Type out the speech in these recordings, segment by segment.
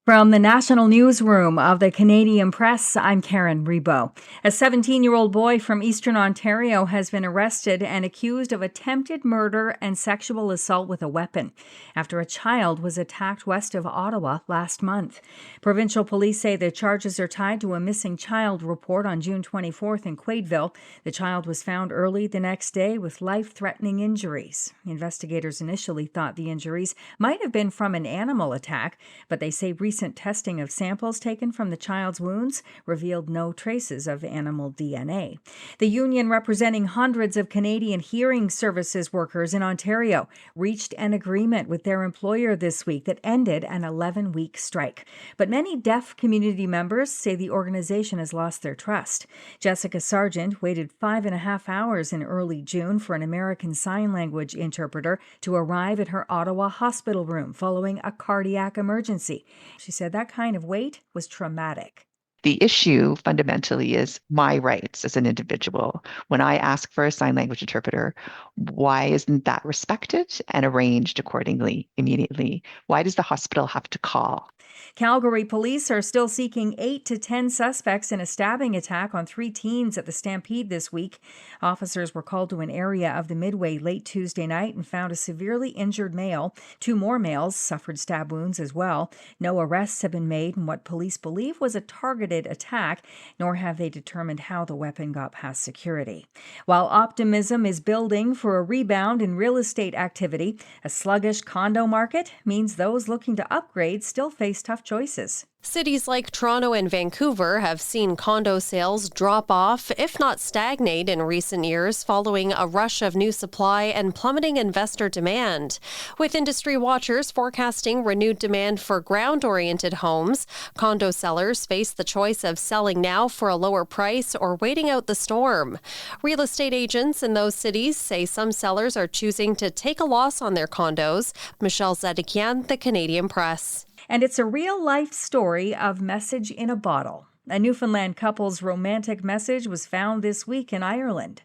From the national newsroom of the Canadian Press, I'm Karen Rebo. A 17-year-old boy from Eastern Ontario has been arrested and accused of attempted murder and sexual assault with a weapon after a child was attacked west of Ottawa last month. Provincial police say the charges are tied to a missing child report on June 24th in Quaidville. The child was found early the next day with life-threatening injuries. Investigators initially thought the injuries might have been from an animal attack, but they say recent testing of samples taken from the child's wounds revealed no traces of animal DNA. The union representing hundreds of Canadian hearing services workers in Ontario reached an agreement with their employer this week that ended an 11-week strike. But many deaf community members say the organization has lost their trust. Jessica Sargent waited 5.5 hours in early June for an American Sign Language interpreter to arrive at her Ottawa hospital room following a cardiac emergency. She said that kind of wait was traumatic. The issue fundamentally is my rights as an individual. When I ask for a sign language interpreter, why isn't that respected and arranged accordingly immediately? Why does the hospital have to call? Calgary police are still seeking 8 to 10 suspects in a stabbing attack on 3 teens at the Stampede this week. Officers were called to an area of the Midway late Tuesday night and found a severely injured male. 2 more males suffered stab wounds as well. No arrests have been made in what police believe was a targeted attack, nor have they determined how the weapon got past security. While optimism is building for a rebound in real estate activity, a sluggish condo market means those looking to upgrade still face tough choices. Cities like Toronto and Vancouver have seen condo sales drop off, if not stagnate, in recent years following a rush of new supply and plummeting investor demand. With industry watchers forecasting renewed demand for ground-oriented homes, condo sellers face the choice of selling now for a lower price or waiting out the storm. Real estate agents in those cities say some sellers are choosing to take a loss on their condos. Michelle Zedekian, The Canadian Press. And it's a real-life story of message in a bottle. A Newfoundland couple's romantic message was found this week in Ireland.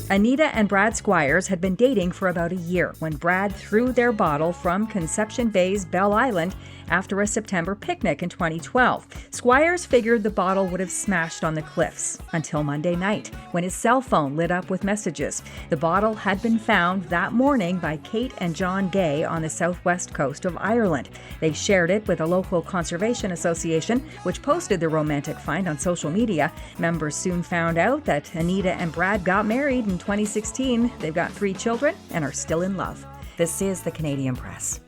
Anita and Brad Squires had been dating for about a year when Brad threw their bottle from Conception Bay's Bell Island after a September picnic in 2012. Squires figured the bottle would have smashed on the cliffs until Monday night when his cell phone lit up with messages. The bottle had been found that morning by Kate and John Gay on the southwest coast of Ireland. They shared it with a local conservation association, which posted the romantic find on social media. Members soon found out that Anita and Brad got married in 2016. They've got 3 children and are still in love. This is the Canadian Press.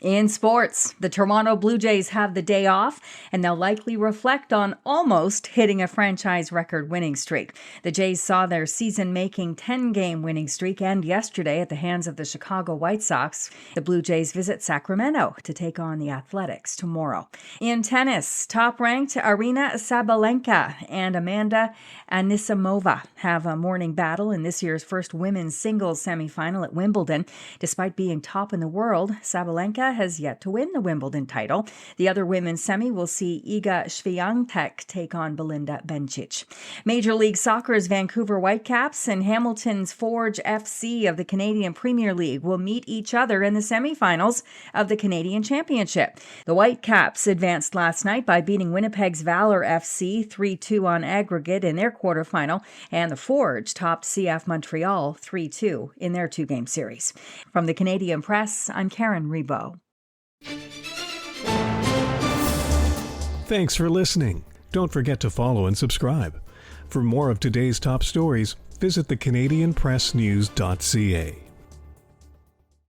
In sports, the Toronto Blue Jays have the day off, and they'll likely reflect on almost hitting a franchise record winning streak. The Jays saw their season-making 10-game winning streak end yesterday at the hands of the Chicago White Sox. The Blue Jays visit Sacramento to take on the Athletics tomorrow. In tennis, top-ranked Aryna Sabalenka and Amanda Anisimova have a morning battle in this year's first women's singles semifinal at Wimbledon. Despite being top in the world, Sabalenka has yet to win the Wimbledon title. The other women's semi will see Iga Swiatek take on Belinda Bencic. Major League Soccer's Vancouver Whitecaps and Hamilton's Forge FC of the Canadian Premier League will meet each other in the semifinals of the Canadian Championship. The Whitecaps advanced last night by beating Winnipeg's Valor FC 3-2 on aggregate in their quarterfinal, and the Forge topped CF Montreal 3-2 in their 2-game series. From the Canadian Press, I'm Karen Rebo. Thanks for listening. Don't forget to follow and subscribe. For more of today's top stories, visit thecanadianpressnews.ca.